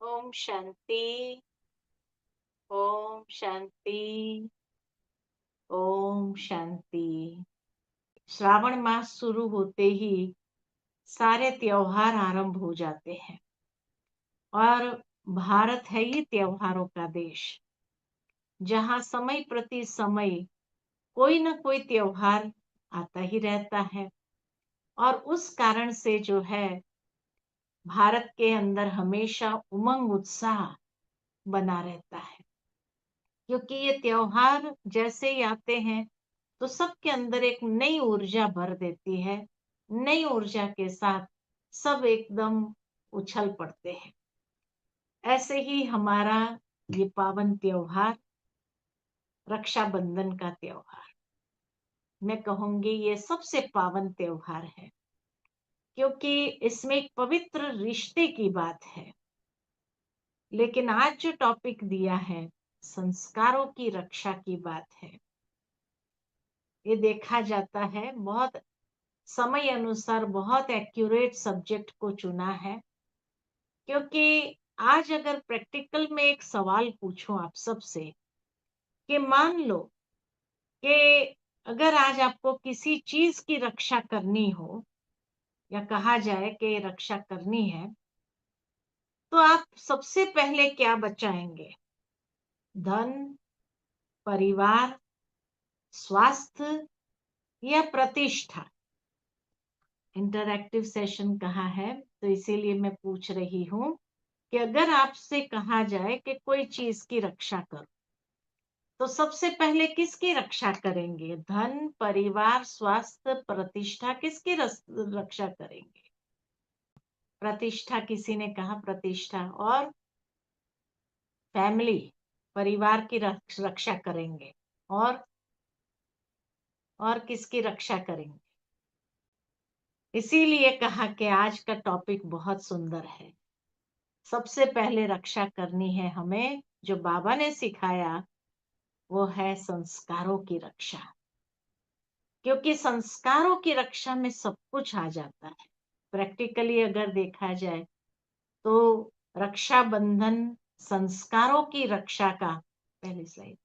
ओम शांति। ओम शांति। ओम शांति। श्रावण मास शुरू होते ही सारे त्योहार आरंभ हो जाते हैं। और भारत है ये त्योहारों का देश, जहां समय प्रति समय कोई ना कोई त्योहार आता ही रहता है। और उस कारण से जो है, भारत के अंदर हमेशा उमंग उत्साह बना रहता है, क्योंकि ये त्योहार जैसे ही आते हैं तो सबके अंदर एक नई ऊर्जा भर देती है। नई ऊर्जा के साथ सब एकदम उछल पड़ते हैं। ऐसे ही हमारा ये पावन त्योहार, रक्षाबंधन का त्योहार, मैं कहूंगी ये सबसे पावन त्योहार है, क्योंकि इसमें एक पवित्र रिश्ते की बात है। लेकिन आज जो टॉपिक दिया है, संस्कारों की रक्षा की बात है। ये देखा जाता है, बहुत समय अनुसार बहुत एक्यूरेट सब्जेक्ट को चुना है, क्योंकि आज अगर प्रैक्टिकल में एक सवाल पूछूं आप सबसे कि मान लो कि अगर आज आपको किसी चीज की रक्षा करनी हो, या कहा जाए कि रक्षा करनी है, तो आप सबसे पहले क्या बचाएंगे? धन, परिवार, स्वास्थ्य या प्रतिष्ठा? इंटरैक्टिव सेशन कहा है, तो इसीलिए मैं पूछ रही हूं कि अगर आपसे कहा जाए कि कोई चीज की रक्षा करो, तो सबसे पहले किसकी रक्षा करेंगे? धन, परिवार, स्वास्थ्य, प्रतिष्ठा, किसकी रक्षा करेंगे? प्रतिष्ठा किसी ने कहा, प्रतिष्ठा और फैमिली, परिवार की रक्षा करेंगे। और किसकी रक्षा करेंगे? इसीलिए कहा कि आज का टॉपिक बहुत सुंदर है। सबसे पहले रक्षा करनी है हमें, जो बाबा ने सिखाया, वो है संस्कारों की रक्षा। क्योंकि संस्कारों की रक्षा में सब कुछ आ जाता है। प्रैक्टिकली अगर देखा जाए तो रक्षाबंधन संस्कारों की रक्षा का, पहली स्लाइड,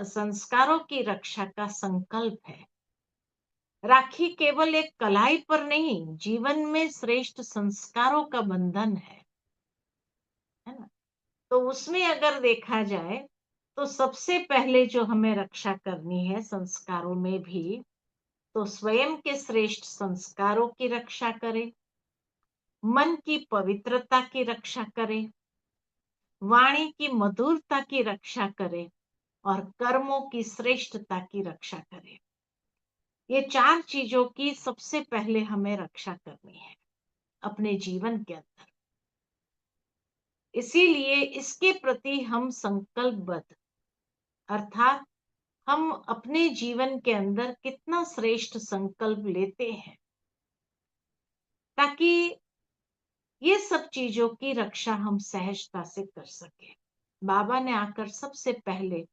संस्कारों की रक्षा का संकल्प है। राखी केवल एक कलाई पर नहीं, जीवन में श्रेष्ठ संस्कारों का बंधन है ना? तो उसमें अगर देखा जाए तो सबसे पहले जो हमें रक्षा करनी है संस्कारों में भी, तो स्वयं के श्रेष्ठ संस्कारों की रक्षा करें, मन की पवित्रता की रक्षा करें, वाणी की मधुरता की रक्षा करें, और कर्मों की श्रेष्ठता की रक्षा करें। ये चार चीजों की सबसे पहले हमें रक्षा करनी है अपने जीवन के अंदर। इसीलिए इसके प्रति हम संकल्पबद्ध, अर्थात हम अपने जीवन के अंदर कितना श्रेष्ठ संकल्प लेते हैं, ताकि ये सब चीजों की रक्षा हम सहजता से कर सके। बाबा ने आकर सबसे पहले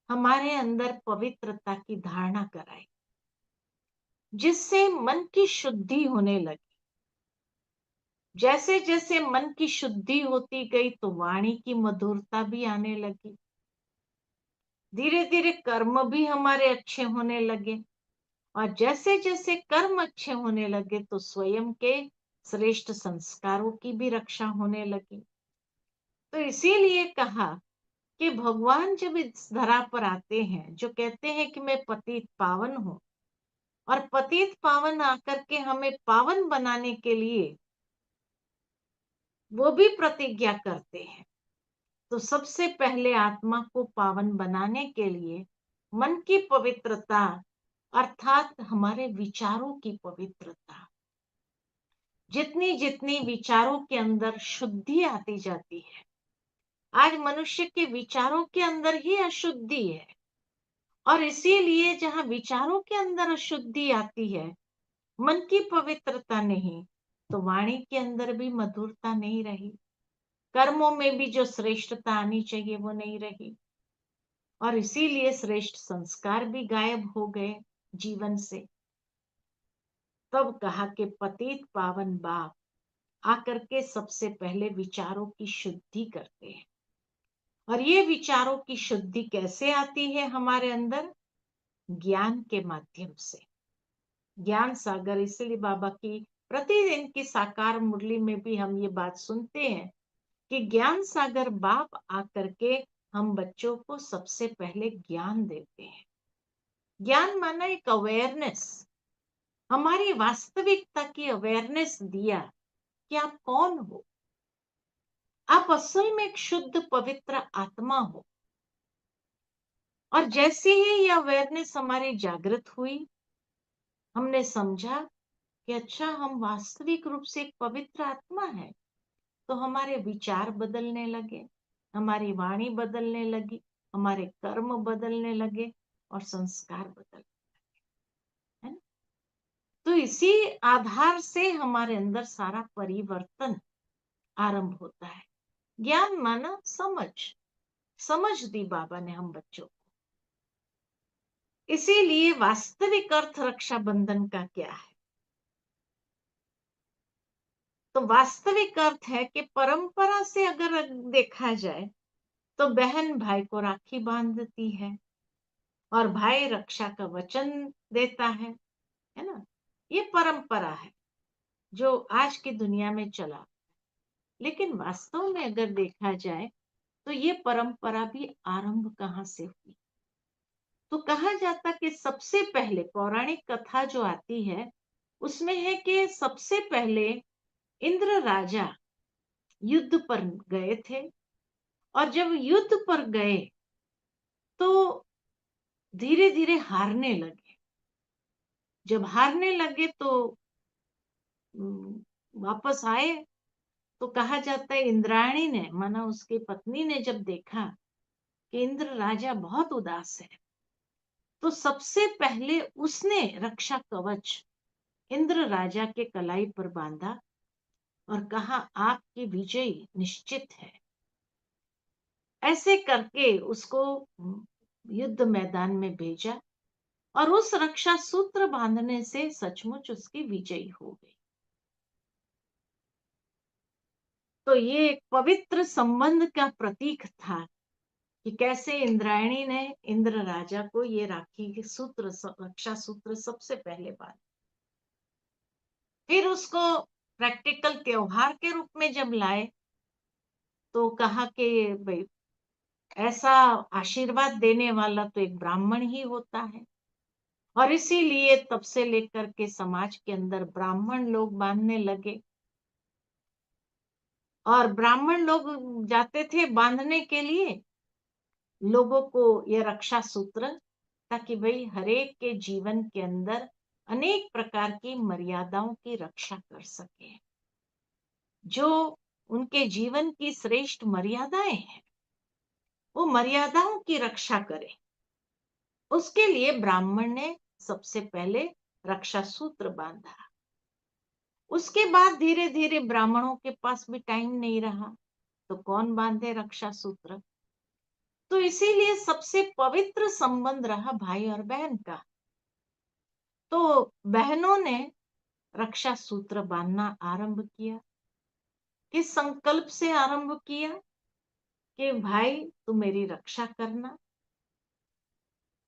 हमारे अंदर पवित्रता की धारणा कराई, जिससे मन की शुद्धि होने लगी। जैसे जैसे मन की शुद्धि होती गई तो वाणी की मधुरता भी आने लगी। धीरे धीरे कर्म भी हमारे अच्छे होने लगे, और जैसे जैसे कर्म अच्छे होने लगे तो स्वयं के श्रेष्ठ संस्कारों की भी रक्षा होने लगी। तो इसीलिए कहा कि भगवान जब इस धरा पर आते हैं, जो कहते हैं कि मैं पतित पावन हूं, और पतित पावन आकर के हमें पावन बनाने के लिए वो भी प्रतिज्ञा करते हैं, तो सबसे पहले आत्मा को पावन बनाने के लिए मन की पवित्रता, अर्थात हमारे विचारों की पवित्रता, जितनी जितनी विचारों के अंदर शुद्धि आती जाती है। आज मनुष्य के विचारों के अंदर ही अशुद्धि है, और इसीलिए जहां विचारों के अंदर अशुद्धि आती है, मन की पवित्रता नहीं, तो वाणी के अंदर भी मधुरता नहीं रही, कर्मों में भी जो श्रेष्ठता आनी चाहिए वो नहीं रही, और इसीलिए श्रेष्ठ संस्कार भी गायब हो गए जीवन से। तब कहा कि पतित पावन बाप, आकर के सबसे पहले विचारों की शुद्धि करते हैं। और ये विचारों की शुद्धि कैसे आती है हमारे अंदर? ज्ञान के माध्यम से। ज्ञान सागर, इसलिए बाबा की प्रतिदिन की साकार मुरली में भी हम ये बात सुनते हैं कि ज्ञान सागर बाप आकर के हम बच्चों को सबसे पहले ज्ञान देते हैं। ज्ञान माना एक अवेयरनेस, हमारी वास्तविकता की अवेयरनेस दिया कि आप कौन हो, आप असल में एक शुद्ध पवित्र आत्मा हो। और जैसे ही ये अवेयरनेस हमारी जागृत हुई, हमने समझा कि अच्छा, हम वास्तविक रूप से एक पवित्र आत्मा है, तो हमारे विचार बदलने लगे, हमारी वाणी बदलने लगी, हमारे कर्म बदलने लगे और संस्कार बदल, है ना? तो इसी आधार से हमारे अंदर सारा परिवर्तन आरंभ होता है। ज्ञान माना समझ, समझ दी बाबा ने हम बच्चों को। इसीलिए वास्तविक अर्थ रक्षाबंधन का क्या है? तो वास्तविक अर्थ है कि परंपरा से अगर देखा जाए तो बहन भाई को राखी बांधती है और भाई रक्षा का वचन देता है ना? ये परंपरा है जो आज की दुनिया में चला। लेकिन वास्तव में अगर देखा जाए तो ये परंपरा भी आरंभ कहाँ से हुई? तो कहा जाता कि सबसे पहले पौराणिक कथा जो आती है उसमें है कि सबसे पहले इंद्र राजा युद्ध पर गए थे। और जब युद्ध पर गए तो धीरे धीरे हारने लगे। जब हारने लगे तो वापस आए तो कहा जाता है इंद्राणी ने, माना उसकी पत्नी ने, जब देखा कि इंद्र राजा बहुत उदास है, तो सबसे पहले उसने रक्षा कवच इंद्र राजा के कलाई पर बांधा और कहा, आपकी विजय निश्चित है। ऐसे करके उसको युद्ध मैदान में भेजा और उस रक्षा सूत्र बांधने से सचमुच उसकी विजय हो गई। तो ये एक पवित्र संबंध का प्रतीक था कि कैसे इंद्रायणी ने इंद्र राजा को ये राखी के सूत्र, रक्षा सूत्र सबसे पहले बांधा। फिर उसको प्रैक्टिकल त्योहार के रूप में जब लाए तो कहा कि भाई, ऐसा आशीर्वाद देने वाला तो एक ब्राह्मण ही होता है। और इसीलिए तब से लेकर के समाज के अंदर ब्राह्मण लोग बांधने लगे और ब्राह्मण लोग जाते थे बांधने के लिए लोगों को ये रक्षा सूत्र, ताकि भाई हरेक के जीवन के अंदर अनेक प्रकार की मर्यादाओं की रक्षा कर सके। जो उनके जीवन की श्रेष्ठ मर्यादाएं हैं वो मर्यादाओं की रक्षा करे। उसके लिए ब्राह्मण ने सबसे पहले रक्षा सूत्र बांधा। उसके बाद धीरे धीरे ब्राह्मणों के पास भी टाइम नहीं रहा तो कौन बांधे रक्षा सूत्र। तो इसीलिए सबसे पवित्र संबंध रहा भाई और बहन का। तो बहनों ने रक्षा सूत्र बांधना आरंभ किया। किस संकल्प से आरंभ किया? कि भाई तू मेरी रक्षा करना।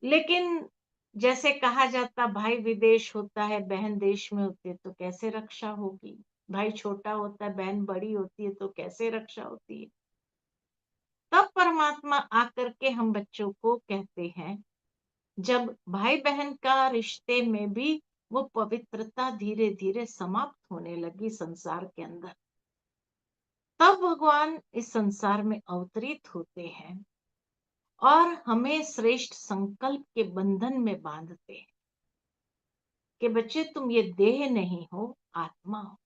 लेकिन जैसे कहा जाता, भाई विदेश होता है बहन देश में होती है, तो कैसे रक्षा होगी? भाई छोटा होता है बहन बड़ी होती है तो कैसे रक्षा होती है? तब परमात्मा आकर के हम बच्चों को कहते हैं, जब भाई बहन का रिश्ते में भी वो पवित्रता धीरे धीरे समाप्त होने लगी संसार के अंदर, तब भगवान इस संसार में अवतरित होते हैं और हमें श्रेष्ठ संकल्प के बंधन में बांधते हैं कि बच्चे तुम ये देह नहीं हो, आत्मा हो।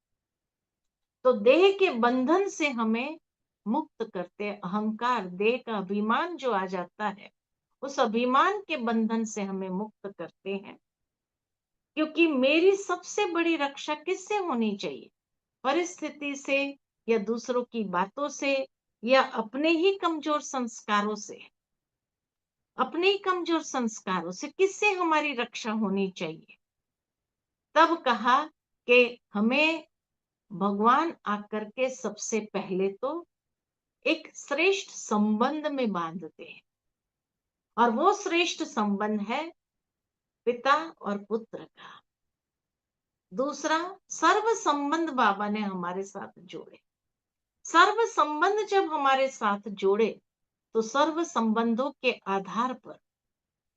तो देह के बंधन से हमें मुक्त करते, अहंकार देह का अभिमान जो आ जाता है उस अभिमान के बंधन से हमें मुक्त करते हैं। क्योंकि मेरी सबसे बड़ी रक्षा किससे होनी चाहिए? परिस्थिति से या दूसरों की बातों से या अपने ही कमजोर संस्कारों से। अपने ही कमजोर संस्कारों से किससे हमारी रक्षा होनी चाहिए? तब कहा कि हमें भगवान आकर के सबसे पहले तो एक श्रेष्ठ संबंध में बांधते हैं, और वो श्रेष्ठ संबंध है पिता और पुत्र का। दूसरा, सर्व संबंध बाबा ने हमारे साथ जोड़े। सर्व संबंध जब हमारे साथ जोड़े तो सर्व संबंधों के आधार पर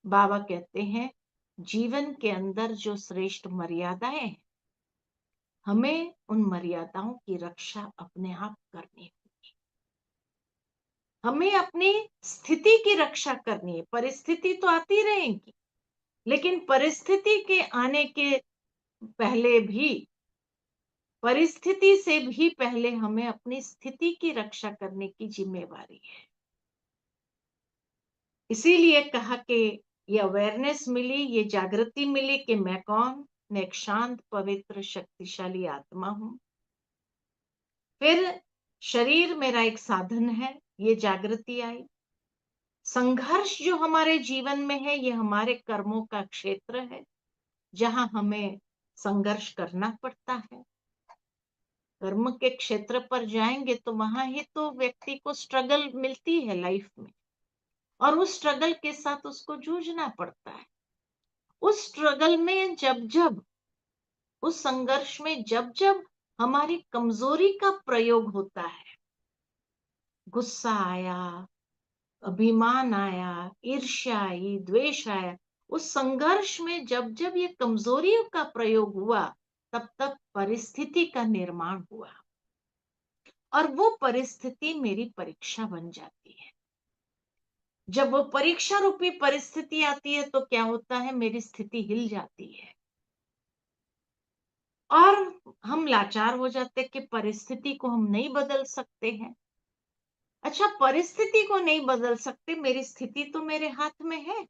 बाबा कहते हैं जीवन के अंदर जो श्रेष्ठ मर्यादाएं हैं, हमें उन मर्यादाओं की रक्षा अपने आप करनी होगी। हमें अपनी स्थिति की रक्षा करनी है। परिस्थिति तो आती रहेंगी, लेकिन परिस्थिति के आने के पहले भी, परिस्थिति से भी पहले हमें अपनी स्थिति की रक्षा करने की जिम्मेवारी है। इसीलिए कहा कि ये अवेयरनेस मिली, ये जागृति मिली कि मैं कौन, मैं एक शांत पवित्र शक्तिशाली आत्मा हूं। फिर शरीर मेरा एक साधन है, ये जागृति आई। संघर्ष जो हमारे जीवन में है, ये हमारे कर्मों का क्षेत्र है जहां हमें संघर्ष करना पड़ता है। कर्म के क्षेत्र पर जाएंगे तो वहां ही तो व्यक्ति को स्ट्रगल मिलती है लाइफ में, और उस स्ट्रगल के साथ उसको जूझना पड़ता है। उस स्ट्रगल में जब जब, उस संघर्ष में जब जब हमारी कमजोरी का प्रयोग होता है, गुस्सा आया, अभिमान आया, ईर्ष्या आई, द्वेष आया, उस संघर्ष में जब जब ये कमजोरियों का प्रयोग हुआ, तब तब परिस्थिति का निर्माण हुआ, और वो परिस्थिति मेरी परीक्षा बन जाती है। जब वो परीक्षा रूपी परिस्थिति आती है तो क्या होता है, मेरी स्थिति हिल जाती है और हम लाचार हो जाते हैं कि परिस्थिति को हम नहीं बदल सकते हैं। अच्छा, परिस्थिति को नहीं बदल सकते, मेरी स्थिति तो मेरे हाथ में है,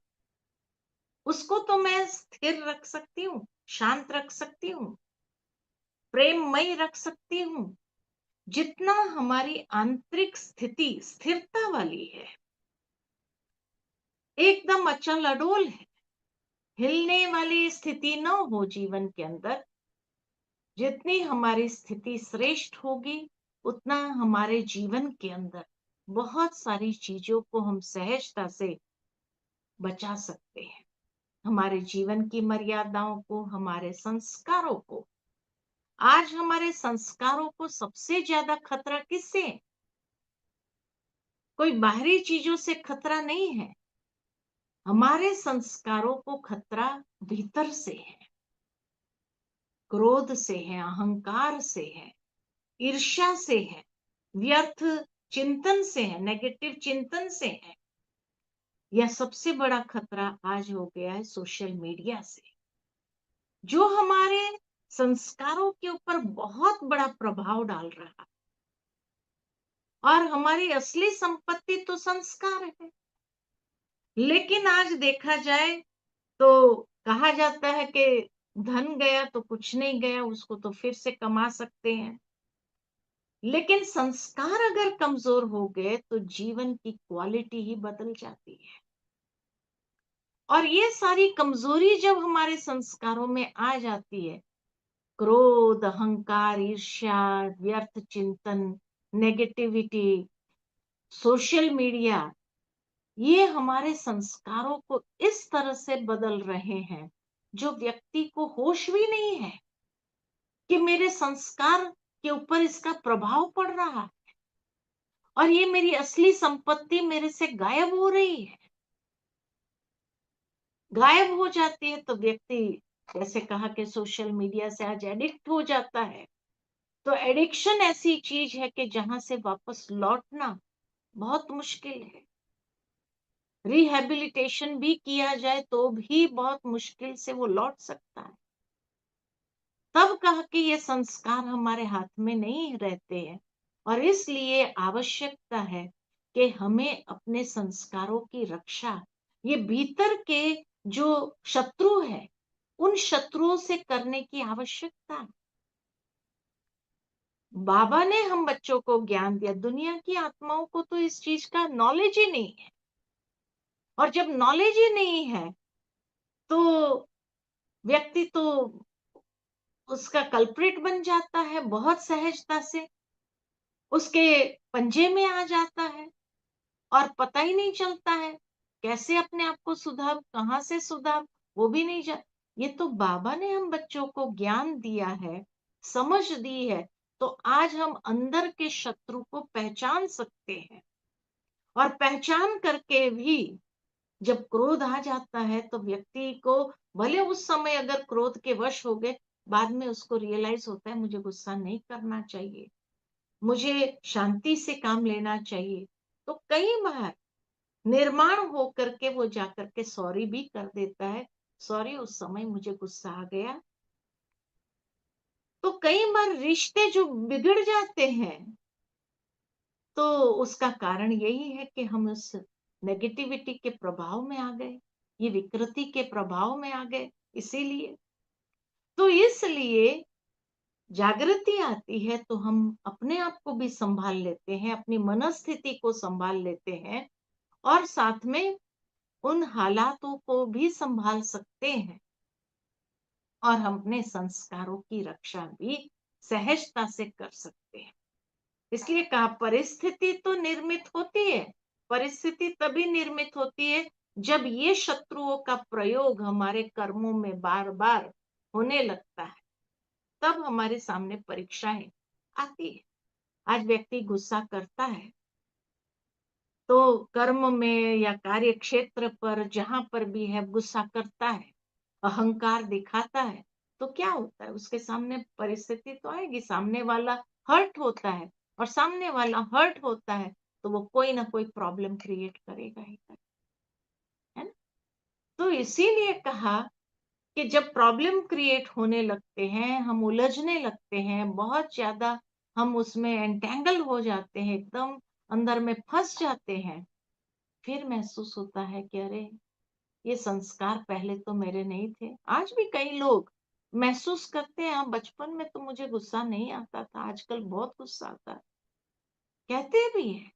उसको तो मैं स्थिर रख सकती हूँ, शांत रख सकती हूँ, प्रेममय रख सकती हूँ। जितना हमारी आंतरिक स्थिति स्थिरता वाली है, एकदम अचल अडोल है, हिलने वाली स्थिति न हो जीवन के अंदर, जितनी हमारी स्थिति श्रेष्ठ होगी उतना हमारे जीवन के अंदर बहुत सारी चीजों को हम सहजता से बचा सकते हैं। हमारे जीवन की मर्यादाओं को, हमारे संस्कारों को। आज हमारे संस्कारों को सबसे ज्यादा खतरा किससे है? कोई बाहरी चीजों से खतरा नहीं है, हमारे संस्कारों को खतरा भीतर से है। क्रोध से है, अहंकार से है, ईर्ष्या से है, व्यर्थ चिंतन से है, नेगेटिव चिंतन से है। यह सबसे बड़ा खतरा आज हो गया है सोशल मीडिया से, जो हमारे संस्कारों के ऊपर बहुत बड़ा प्रभाव डाल रहा है। और हमारी असली संपत्ति तो संस्कार है, लेकिन आज देखा जाए तो कहा जाता है कि धन गया तो कुछ नहीं गया, उसको तो फिर से कमा सकते हैं। लेकिन संस्कार अगर कमजोर हो गए तो जीवन की क्वालिटी ही बदल जाती है। और ये सारी कमजोरी जब हमारे संस्कारों में आ जाती है, क्रोध, अहंकार, ईर्ष्या, व्यर्थ चिंतन, नेगेटिविटी, सोशल मीडिया, ये हमारे संस्कारों को इस तरह से बदल रहे हैं जो व्यक्ति को होश भी नहीं है कि मेरे संस्कार के ऊपर इसका प्रभाव पड़ रहा है और ये मेरी असली संपत्ति मेरे से गायब हो रही है। गायब हो जाती है तो व्यक्ति, जैसे कहा कि सोशल मीडिया से आज एडिक्ट हो जाता है। तो एडिक्शन ऐसी चीज है कि जहां से वापस लौटना बहुत मुश्किल है। रिहैबिलिटेशन भी किया जाए तो भी बहुत मुश्किल से वो लौट सकता है। तब कहा कि ये संस्कार हमारे हाथ में नहीं रहते हैं, और इसलिए आवश्यकता है कि हमें अपने संस्कारों की रक्षा, ये भीतर के जो शत्रु है उन शत्रुओं से करने की आवश्यकता है। बाबा ने हम बच्चों को ज्ञान दिया, दुनिया की आत्माओं को तो इस चीज का नॉलेज ही नहीं है, और जब नॉलेज ही नहीं है तो व्यक्ति तो उसका कल्प्रिट बन जाता है बहुत सहजता से, उसके पंजे में आ जाता है और पता ही नहीं चलता है कैसे अपने आप को सुधार, कहाँ से सुधार, वो भी नहीं जा। ये तो बाबा ने हम बच्चों को ज्ञान दिया है, समझ दी है, तो आज हम अंदर के शत्रु को पहचान सकते हैं। और पहचान करके भी जब क्रोध आ जाता है तो व्यक्ति को, भले उस समय अगर क्रोध के वश हो गए, बाद में उसको रियलाइज होता है मुझे गुस्सा नहीं करना चाहिए, मुझे शांति से काम लेना चाहिए। तो कई बार निर्माण हो करके वो जाकर के सॉरी भी कर देता है, सॉरी उस समय मुझे गुस्सा आ गया। तो कई बार रिश्ते जो बिगड़ जाते हैं, तो उसका कारण यही है कि हम उस नेगेटिविटी के प्रभाव में आ गए, ये विकृति के प्रभाव में आ गए। इसीलिए तो इसलिए जागृति आती है तो हम अपने आप को भी संभाल लेते हैं, अपनी मनस्थिति को संभाल लेते हैं, और साथ में उन हालातों को भी संभाल सकते हैं, और हम अपने संस्कारों की रक्षा भी सहजता से कर सकते हैं। इसलिए कहा परिस्थिति तो निर्मित होती है, परिस्थिति तभी निर्मित होती है जब ये शत्रुओं का प्रयोग हमारे कर्मों में बार बार होने लगता है, तब हमारे सामने परीक्षाएं आती है। आज व्यक्ति गुस्सा करता है तो कर्म में या कार्य क्षेत्र पर जहां पर भी है गुस्सा करता है, अहंकार दिखाता है, तो क्या होता है, उसके सामने परिस्थिति तो आएगी, सामने वाला हर्ट होता है, और सामने वाला हर्ट होता है तो वो कोई ना कोई प्रॉब्लम क्रिएट करेगा ही करेगा, है ना। तो इसीलिए कहा कि जब प्रॉब्लम क्रिएट होने लगते हैं, हम उलझने लगते हैं बहुत ज्यादा, हम उसमें एंटेंगल हो जाते हैं, एकदम अंदर में फंस जाते हैं, फिर महसूस होता है कि अरे ये संस्कार पहले तो मेरे नहीं थे। आज भी कई लोग महसूस करते हैं, "हाँ, बचपन में तो मुझे गुस्सा नहीं आता था, आजकल बहुत गुस्सा आता है।" कहते भी हैं,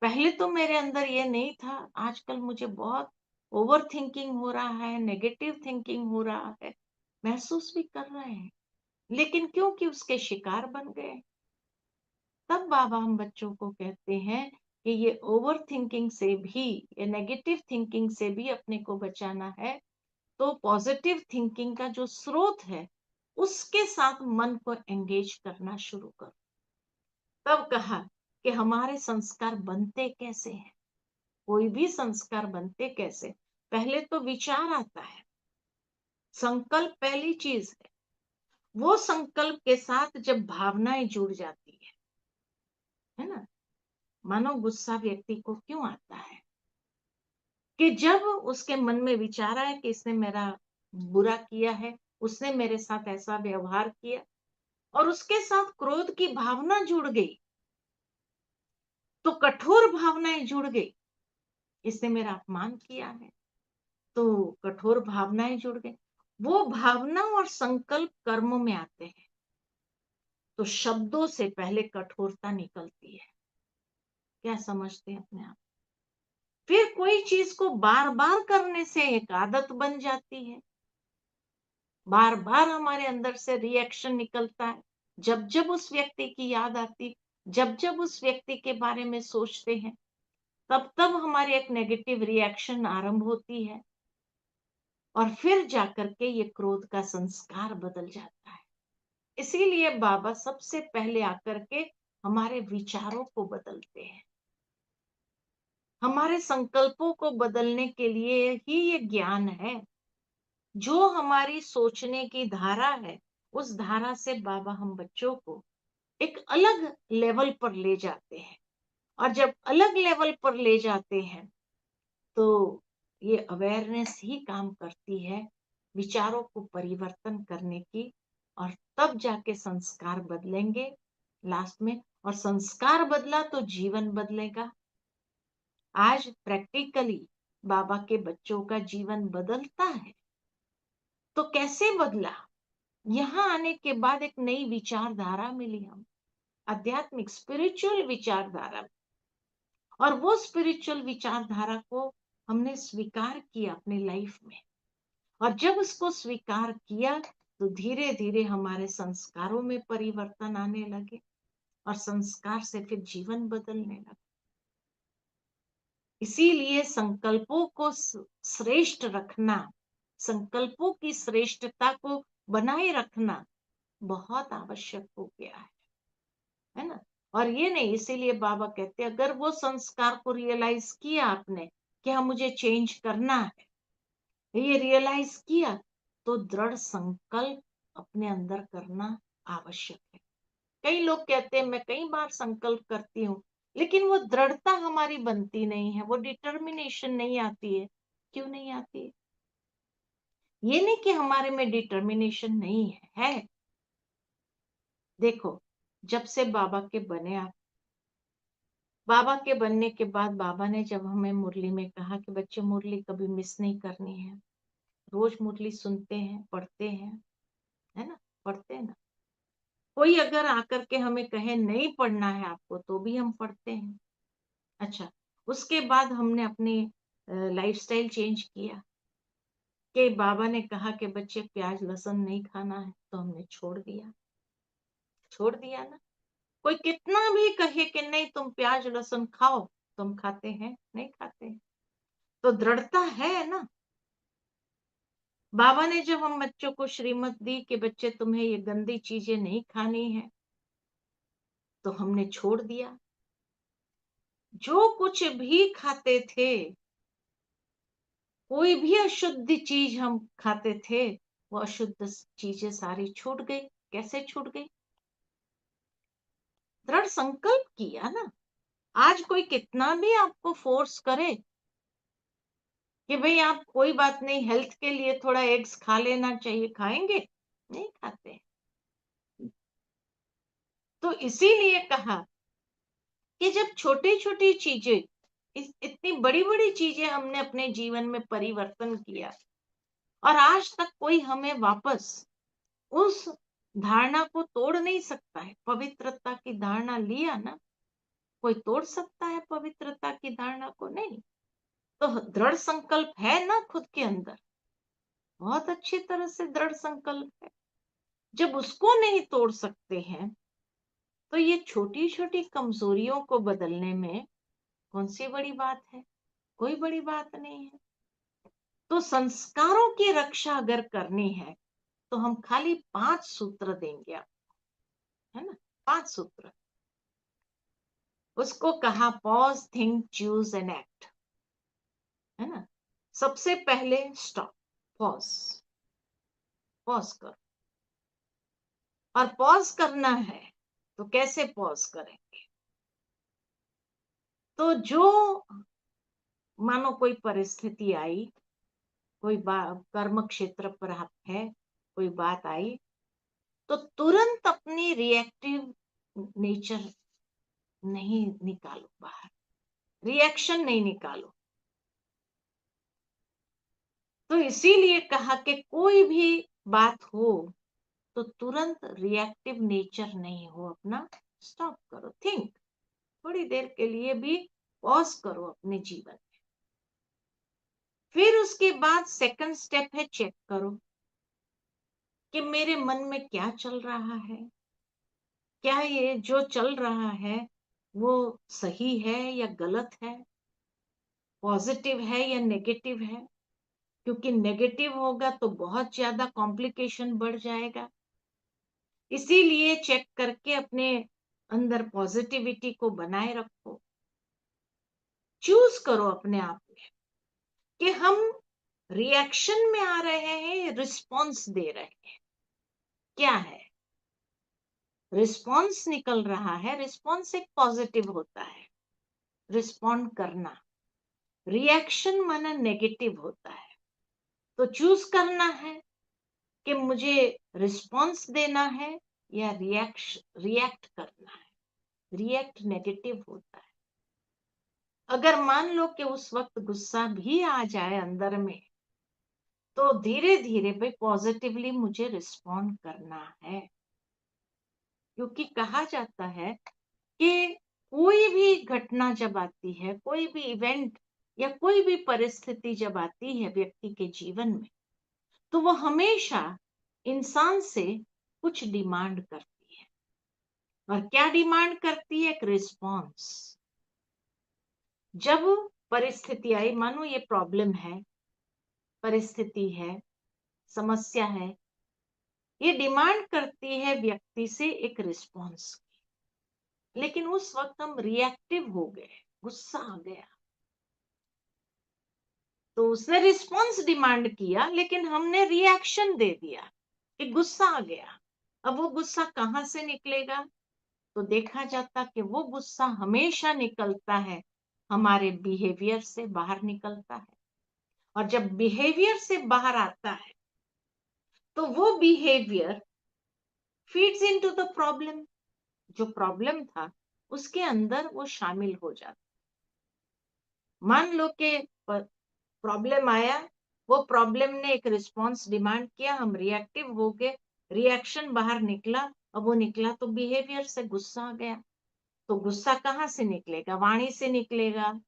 पहले तो मेरे अंदर ये नहीं था, आजकल मुझे बहुत ओवर थिंकिंग हो रहा है, नेगेटिव थिंकिंग हो रहा है। महसूस भी कर रहे हैं, लेकिन क्योंकि उसके शिकार बन गए। तब बाबा हम बच्चों को कहते हैं कि ये ओवर थिंकिंग से भी, ये नेगेटिव थिंकिंग से भी अपने को बचाना है, तो पॉजिटिव थिंकिंग का जो स्रोत है उसके साथ मन को एंगेज करना शुरू करो। तब कहा कि हमारे संस्कार बनते कैसे हैं, कोई भी संस्कार बनते कैसे, पहले तो विचार आता है, संकल्प पहली चीज है। वो संकल्प के साथ जब भावनाएं जुड़ जाती है ना, मानो गुस्सा व्यक्ति को क्यों आता है, कि जब उसके मन में विचार आया कि इसने मेरा बुरा किया है, उसने मेरे साथ ऐसा व्यवहार किया, और उसके साथ क्रोध की भावना जुड़ गई, तो कठोर भावनाएं जुड़ गई, इसने मेरा अपमान किया है, तो कठोर भावनाएं जुड़ गई। वो भावना और संकल्प कर्म में आते हैं, तो शब्दों से पहले कठोरता निकलती है। क्या समझते हैं अपने आप? फिर कोई चीज को बार बार करने से एक आदत बन जाती है, बार बार हमारे अंदर से रिएक्शन निकलता है, जब जब उस व्यक्ति की याद आती, जब जब उस व्यक्ति के बारे में सोचते हैं, तब तब हमारी एक नेगेटिव रिएक्शन आरंभ होती है, और फिर जाकर के ये क्रोध का संस्कार बदल जाता है। इसीलिए बाबा सबसे पहले आकर के हमारे विचारों को बदलते हैं, हमारे संकल्पों को बदलने के लिए ही ये ज्ञान है। जो हमारी सोचने की धारा है, उस धारा से बाबा हम बच्चों को एक अलग लेवल पर ले जाते हैं, और जब अलग लेवल पर ले जाते हैं तो ये अवेयरनेस ही काम करती है विचारों को परिवर्तन करने की, और तब जाके संस्कार बदलेंगे लास्ट में, और संस्कार बदला तो जीवन बदलेगा। आज प्रैक्टिकली बाबा के बच्चों का जीवन बदलता है, तो कैसे बदला, यहाँ आने के बाद एक नई विचारधारा मिली, हम आध्यात्मिक स्पिरिचुअल विचारधारा, और वो स्पिरिचुअल विचारधारा को हमने स्वीकार किया अपनी लाइफ में, और जब उसको स्वीकार किया तो धीरे धीरे हमारे संस्कारों में परिवर्तन आने लगे और संस्कार से फिर जीवन बदलने लगा। इसीलिए संकल्पों को श्रेष्ठ रखना, संकल्पों की श्रेष्ठता को बनाए रखना बहुत आवश्यक हो गया है ना। और ये नहीं, इसीलिए बाबा कहते हैं अगर वो संस्कार को रियलाइज किया आपने कि हाँ मुझे चेंज करना है, ये रियलाइज किया, तो दृढ़ संकल्प अपने अंदर करना आवश्यक है। कई लोग कहते हैं मैं कई बार संकल्प करती हूँ, लेकिन वो दृढ़ता हमारी बनती नहीं है, वो डिटर्मिनेशन नहीं आती है। क्यों नहीं आती है? ये नहीं कि हमारे में डिटर्मिनेशन नहीं है। देखो, जब से बाबा के बने आप, बाबा के बनने के बाद बाबा ने जब हमें मुरली में कहा कि बच्चे मुरली कभी मिस नहीं करनी है, रोज मुरली सुनते हैं, पढ़ते हैं, है ना, पढ़ते हैं ना। कोई अगर आकर के हमें कहे नहीं पढ़ना है आपको, तो भी हम पढ़ते हैं। अच्छा, उसके बाद हमने अपनी लाइफस्टाइल चेंज किया कि बाबा ने कहा कि बच्चे प्याज लहसुन नहीं खाना है, तो हमने छोड़ दिया ना। कोई कितना भी कहे कि नहीं तुम प्याज लहसुन खाओ, तुम खाते हैं? नहीं खाते। तो दृढ़ता है ना। बाबा ने जब हम बच्चों को श्रीमत दी कि बच्चे तुम्हें ये गंदी चीजें नहीं खानी है, तो हमने छोड़ दिया। जो कुछ भी खाते थे, कोई भी अशुद्ध चीज हम खाते थे, वो अशुद्ध चीजें सारी छूट गई। कैसे छूट गई? दृढ़ संकल्प किया ना। आज कोई कितना भी आपको फोर्स करे कि भाई आप कोई बात नहीं, हेल्थ के लिए थोड़ा एग्स खा लेना चाहिए, खाएंगे? नहीं खाते। तो इसीलिए कहा कि जब छोटी छोटी चीजें, इतनी बड़ी बड़ी चीजें हमने अपने जीवन में परिवर्तन किया, और आज तक कोई हमें वापस उस धारणा को तोड़ नहीं सकता है। पवित्रता की धारणा लिया ना, कोई तोड़ सकता है पवित्रता की धारणा को? नहीं। तो दृढ़ संकल्प है ना खुद के अंदर, बहुत अच्छी तरह से दृढ़ संकल्प है। जब उसको नहीं तोड़ सकते हैं, तो ये छोटी छोटी कमजोरियों को बदलने में कौन सी बड़ी बात है? कोई बड़ी बात नहीं है। तो संस्कारों की रक्षा अगर करनी है, तो हम खाली 5 सूत्र देंगे आपको, है ना। 5 सूत्र। उसको कहा pause, think, choose and act, है ना। सबसे पहले स्टॉप, पॉज, पॉज करो। और पॉज करना है तो कैसे पॉज करेंगे? तो जो, मानो कोई परिस्थिति आई, कोई कर्म क्षेत्र पर आप है, कोई बात आई, तो तुरंत अपनी रिएक्टिव नेचर नहीं निकालो बाहर, रिएक्शन नहीं निकालो। तो इसीलिए कहा कि कोई भी बात हो तो तुरंत रिएक्टिव नेचर नहीं हो अपना, स्टॉप करो, थिंक, थोड़ी देर के लिए भी पॉज करो अपने जीवन में। फिर उसके बाद सेकंड स्टेप है चेक करो कि मेरे मन में क्या चल रहा है, क्या ये जो चल रहा है वो सही है या गलत है, पॉजिटिव है या नेगेटिव है। क्योंकि नेगेटिव होगा तो बहुत ज्यादा कॉम्प्लिकेशन बढ़ जाएगा। इसीलिए चेक करके अपने अंदर पॉजिटिविटी को बनाए रखो। चूज करो अपने आप में कि हम रिएक्शन में आ रहे हैं या रिस्पॉन्स दे रहे हैं। क्या है? रिस्पॉन्स निकल रहा है, रिस्पॉन्स एक पॉजिटिव होता है, रिस्पॉन्ड करना। रिएक्शन माना नेगेटिव होता है। तो चूज करना है कि मुझे रिस्पॉन्स देना है या रिएक्ट करना है। रिएक्ट नेगेटिव होता है। अगर मान लो कि उस वक्त गुस्सा भी आ जाए अंदर में, तो धीरे धीरे भाई पॉजिटिवली मुझे रिस्पॉन्ड करना है। क्योंकि कहा जाता है कि कोई भी घटना जब आती है, कोई भी इवेंट या कोई भी परिस्थिति जब आती है व्यक्ति के जीवन में, तो वो हमेशा इंसान से कुछ डिमांड करती है। और क्या डिमांड करती है? एक रिस्पॉन्स। जब परिस्थिति आई, मानो ये प्रॉब्लम है, परिस्थिति है, समस्या है, ये डिमांड करती है व्यक्ति से एक रिस्पॉन्स की। लेकिन उस वक्त हम रिएक्टिव हो गए, गुस्सा आ गया। तो उसने रिस्पॉन्स डिमांड किया, लेकिन हमने रिएक्शन दे दिया कि गुस्सा आ गया। अब वो गुस्सा कहाँ से निकलेगा? तो देखा जाता कि वो गुस्सा हमेशा निकलता है हमारे बिहेवियर से, बाहर निकलता है। और जब बिहेवियर से बाहर आता है तो वो behaviour feeds into the problem. जो प्रॉब्लम था उसके अंदर वो शामिल हो जाता। मान लो कि प्रॉब्लम आया, वो प्रॉब्लम ने एक रिस्पॉन्स डिमांड किया, हम रिएक्टिव हो गए, रिएक्शन बाहर निकला। अब वो निकला तो बिहेवियर से, गुस्सा आ गया। तो गुस्सा कहाँ से निकलेगा? वाणी से निकलेगा,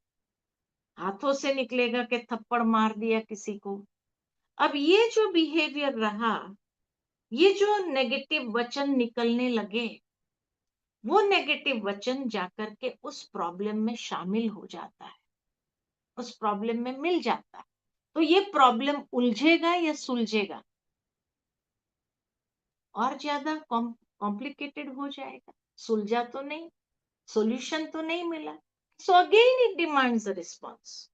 हाथों से निकलेगा कि थप्पड़ मार दिया किसी को। अब ये जो बिहेवियर रहा, ये जो नेगेटिव वचन निकलने लगे, वो नेगेटिव वचन जाकर के उस प्रॉब्लम में शामिल हो जाता है, उस प्रॉब्लम में मिल जाता है। तो ये प्रॉब्लम उलझेगा या सुलझेगा? और ज्यादा कॉम्प्लिकेटेड हो जाएगा। सुलझा तो नहीं, सॉल्यूशन तो नहीं मिला। So again it demands a response.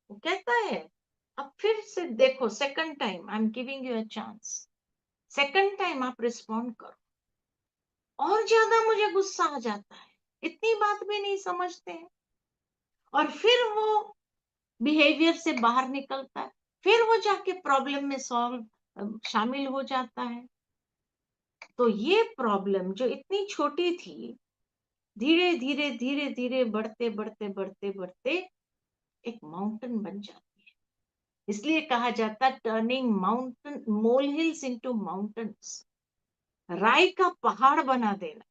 वो कहता है अब फिर से देखो, second time I am giving you a chance, second time आप रिस्पॉन्ड करो। और ज्यादा मुझे गुस्सा आ जाता है, इतनी बात भी नहीं समझते हैं। और फिर वो बिहेवियर से बाहर निकलता है, फिर वो जाके प्रॉब्लम में सॉल्व शामिल हो जाता है। तो ये प्रॉब्लम जो इतनी छोटी थी, धीरे धीरे धीरे धीरे बढ़ते बढ़ते बढ़ते बढ़ते एक माउंटेन बन जाती है। इसलिए कहा जाता है टर्निंग माउंटेन मोल हिल्स इनटू माउंटेन्स। राई का पहाड़ बना देना।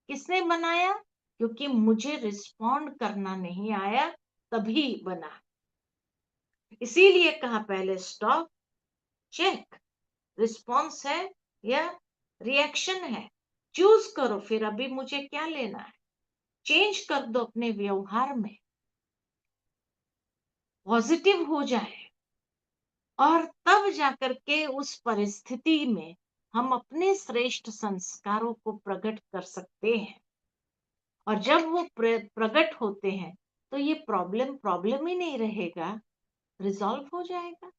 किसने बनाया? क्योंकि मुझे रिस्पॉन्ड करना नहीं आया, तभी बना। इसीलिए कहा पहले स्टॉप, चेक, रिस्पॉन्स है या रिएक्शन है, चूज करो। फिर अभी मुझे क्या लेना है, चेंज कर दो अपने व्यवहार में, पॉजिटिव हो जाए। और तब जाकर के उस परिस्थिति में हम अपने श्रेष्ठ संस्कारों को प्रकट कर सकते हैं। और जब वो प्रकट होते हैं तो ये प्रॉब्लम प्रॉब्लम ही नहीं रहेगा, रिजॉल्व हो जाएगा।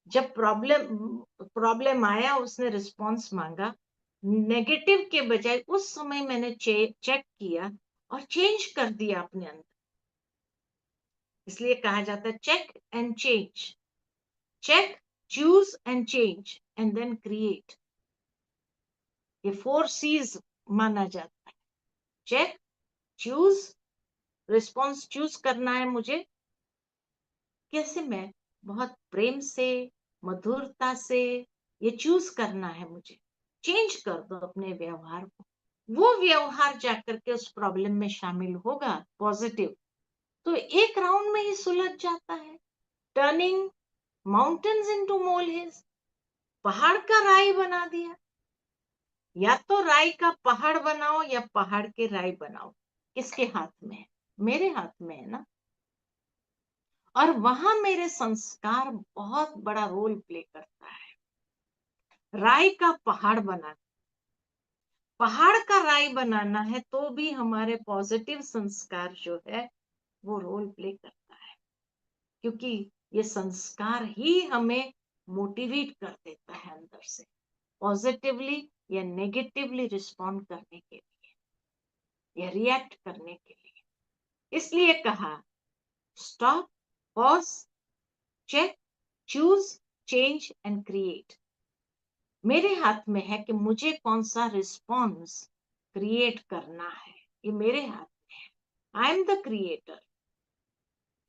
जब प्रॉब्लम प्रॉब्लम आया, उसने रिस्पॉन्स मांगा, नेगेटिव के बजाय उस समय मैंने चेक किया और चेंज कर दिया अपने अंदर। इसलिए कहा जाता है check and change, check, choose and change and then create. ये 4 C's माना जाता है। चेक, चूज, रिस्पॉन्स चूज करना है मुझे, कैसे मैं बहुत प्रेम से, मधुरता से ये चूज करना है मुझे। चेंज कर दो अपने व्यवहार को। वो व्यवहार जाकर के उस प्रॉब्लम में शामिल होगा, पॉजिटिव, तो एक राउंड में ही सुलझ जाता है। टर्निंग माउंटेन्स इनटू मोल हिल्स, पहाड़ का राई बना दिया। या तो राई का पहाड़ बनाओ या पहाड़ के राई बनाओ, किसके हाथ में है? मेरे हाथ में है ना। और वहां मेरे संस्कार बहुत बड़ा रोल प्ले करता है। राई का पहाड़ बना, पहाड़ का राई बनाना है तो भी हमारे पॉजिटिव संस्कार जो है वो रोल प्ले करता है। क्योंकि ये संस्कार ही हमें मोटिवेट कर देता है अंदर से, पॉजिटिवली या नेगेटिवली रिस्पॉन्ड करने के लिए या रिएक्ट करने के लिए। इसलिए कहा stop, pause, check, choose, change and create. मेरे हाथ में है कि मुझे कौन सा रिस्पॉन्स क्रिएट करना है, ये मेरे हाथ में है। I am the creator.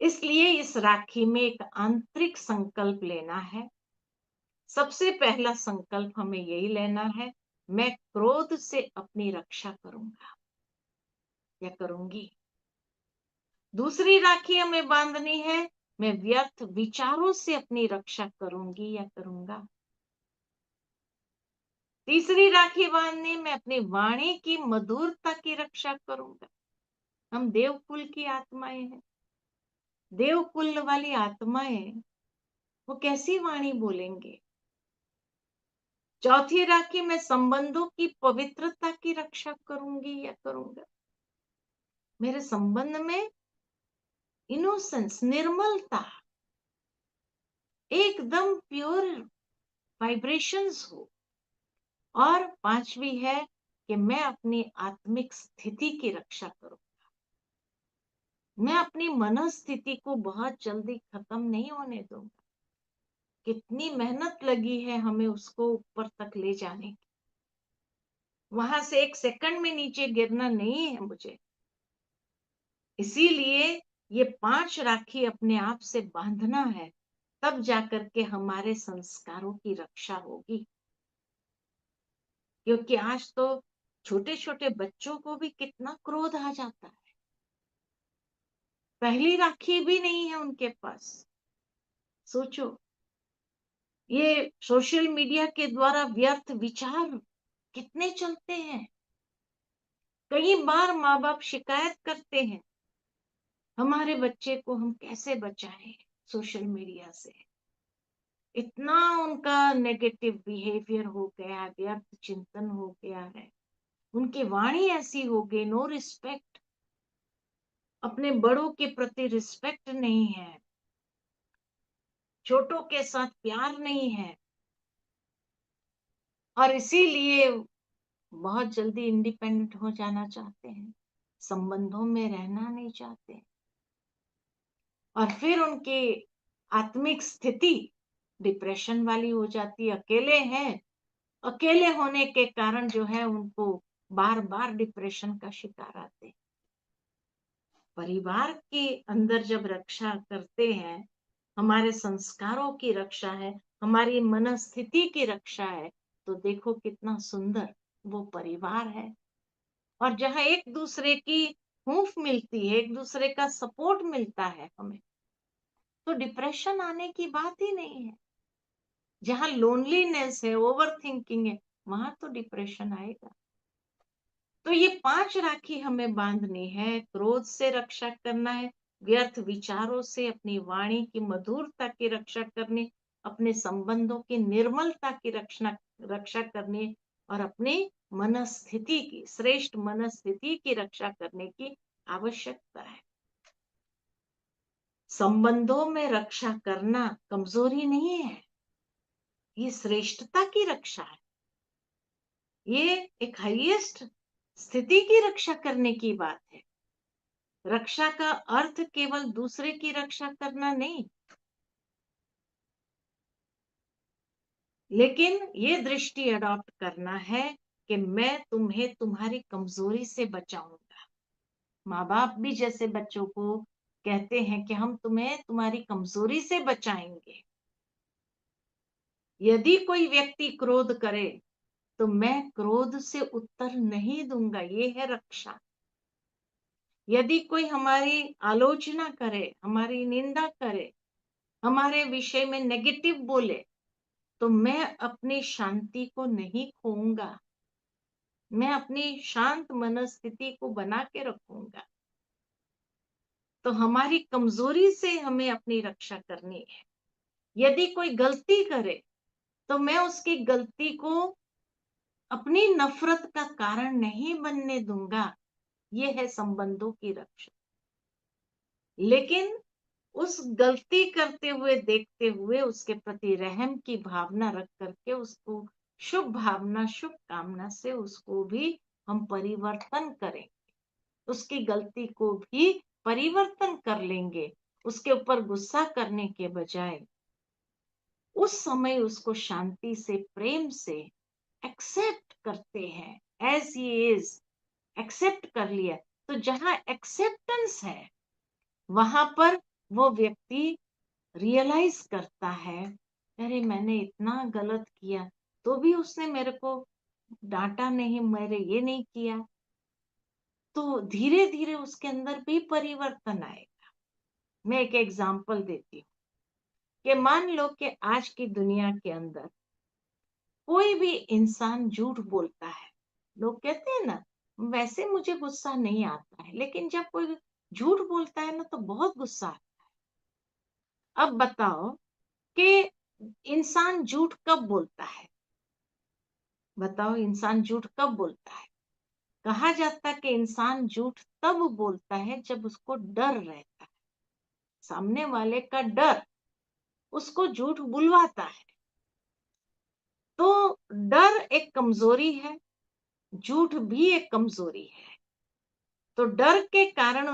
इसलिए इस राखी में एक आंतरिक संकल्प लेना है। सबसे पहला संकल्प हमें यही लेना है, मैं क्रोध से अपनी रक्षा करूंगा या करूंगी। दूसरी राखी हमें बांधनी है, मैं व्यर्थ विचारों से अपनी रक्षा करूंगी या करूंगा। तीसरी राखी बांधने में अपनी वाणी की मधुरता की रक्षा करूंगा। हम देवकुल की आत्माएं हैं। देवकुल वाली आत्माएं वो कैसी वाणी बोलेंगे। चौथी राखी में संबंधों की पवित्रता की रक्षा करूंगी या करूंगा। मेरे संबंध में इनोसेंस, निर्मलता, एकदम प्योर वाइब्रेशंस हो। और पांचवी है कि मैं अपनी आत्मिक स्थिति की रक्षा करूं। मैं अपनी मनस्थिति को बहुत जल्दी खत्म नहीं होने दूंगा। कितनी मेहनत लगी है हमें उसको ऊपर तक ले जाने की, वहां से एक सेकंड में नीचे गिरना नहीं है मुझे। इसीलिए ये 5 राखी अपने आप से बांधना है, तब जाकर के हमारे संस्कारों की रक्षा होगी। क्योंकि आज तो छोटे छोटे बच्चों को भी कितना क्रोध आ जाता है। पहली राखी भी नहीं है उनके पास। सोचो, ये सोशल मीडिया के द्वारा व्यर्थ विचार कितने चलते हैं। कई बार माँ बाप शिकायत करते हैं, हमारे बच्चे को हम कैसे बचाएं सोशल मीडिया से। इतना उनका नेगेटिव बिहेवियर हो गया, व्यर्थ चिंतन हो गया है, उनकी वाणी ऐसी हो गई, नो रिस्पेक्ट, अपने बड़ों के प्रति रिस्पेक्ट नहीं है, छोटों के साथ प्यार नहीं है, और इसीलिए बहुत जल्दी इंडिपेंडेंट हो जाना चाहते हैं, संबंधों में रहना नहीं चाहते। और फिर उनकी आत्मिक स्थिति डिप्रेशन वाली हो जाती है। अकेले हैं, अकेले होने के कारण जो है उनको बार बार डिप्रेशन का शिकार आते हैं। परिवार के अंदर जब रक्षा करते हैं, हमारे संस्कारों की रक्षा है, हमारी मनस्थिति की रक्षा है, तो देखो कितना सुंदर वो परिवार है। और जहाँ एक दूसरे की हूफ मिलती है, एक दूसरे का सपोर्ट मिलता है हमें, तो डिप्रेशन आने की बात ही नहीं है। जहाँ लोनलीनेस है, ओवर थिंकिंग है, वहां तो डिप्रेशन आएगा। तो ये 5 राखी हमें बांधनी है। क्रोध से रक्षा करना है, व्यर्थ विचारों से अपनी वाणी की मधुरता की रक्षा करनी, अपने संबंधों की निर्मलता की रक्षा करनी, और अपने मनस्थिति की, श्रेष्ठ मनस्थिति की रक्षा करने की आवश्यकता है। संबंधों में रक्षा करना कमजोरी नहीं है, ये श्रेष्ठता की रक्षा है। ये एक हाईएस्ट स्थिति की रक्षा करने की बात है। रक्षा का अर्थ केवल दूसरे की रक्षा करना नहीं, लेकिन ये दृष्टि अडॉप्ट करना है कि मैं तुम्हें तुम्हारी कमजोरी से बचाऊंगा। माँ बाप भी जैसे बच्चों को कहते हैं कि हम तुम्हें तुम्हारी कमजोरी से बचाएंगे। यदि कोई व्यक्ति क्रोध करे तो मैं क्रोध से उत्तर नहीं दूंगा, ये है रक्षा। यदि कोई हमारी आलोचना करे, हमारी निंदा करे, हमारे विषय में नेगेटिव बोले, तो मैं अपनी शांति को नहीं खोऊंगा, मैं अपनी शांत मनस्थिति को बना के रखूंगा। तो हमारी कमजोरी से हमें अपनी रक्षा करनी है। यदि कोई गलती करे तो मैं उसकी गलती को अपनी नफरत का कारण नहीं बनने दूंगा, ये है संबंधों की रक्षा। लेकिन उस गलती करते हुए देखते हुए उसके प्रति रहम की भावना रख करके उसको शुभ भावना, शुभ कामना से उसको भी हम परिवर्तन करें, उसकी गलती को भी परिवर्तन कर लेंगे। उसके ऊपर गुस्सा करने के बजाय उस समय उसको शांति से, प्रेम से एक्सेप्ट करते हैं, एज ही इज, एक्सेप्ट कर लिया। तो जहां एक्सेप्टेंस है वहां पर वो व्यक्ति रियलाइज करता है, अरे मैंने इतना गलत किया तो भी उसने मेरे को डांटा नहीं, मेरे ये नहीं किया। तो धीरे धीरे उसके अंदर भी परिवर्तन आएगा। मैं एक एग्जांपल देती हूँ कि मान लो कि आज की दुनिया के अंदर कोई भी इंसान झूठ बोलता है, लोग कहते हैं ना, वैसे मुझे गुस्सा नहीं आता है, लेकिन जब कोई झूठ बोलता है ना तो बहुत गुस्सा आता है। अब बताओ कि इंसान झूठ कब बोलता है? बताओ, इंसान झूठ कब बोलता है? कहा जाता है कि इंसान झूठ तब बोलता है जब उसको डर रहता है। सामने वाले का डर उसको झूठ बुलवाता है। तो डर एक कमजोरी है, झूठ भी एक कमजोरी है। तो डर के कारण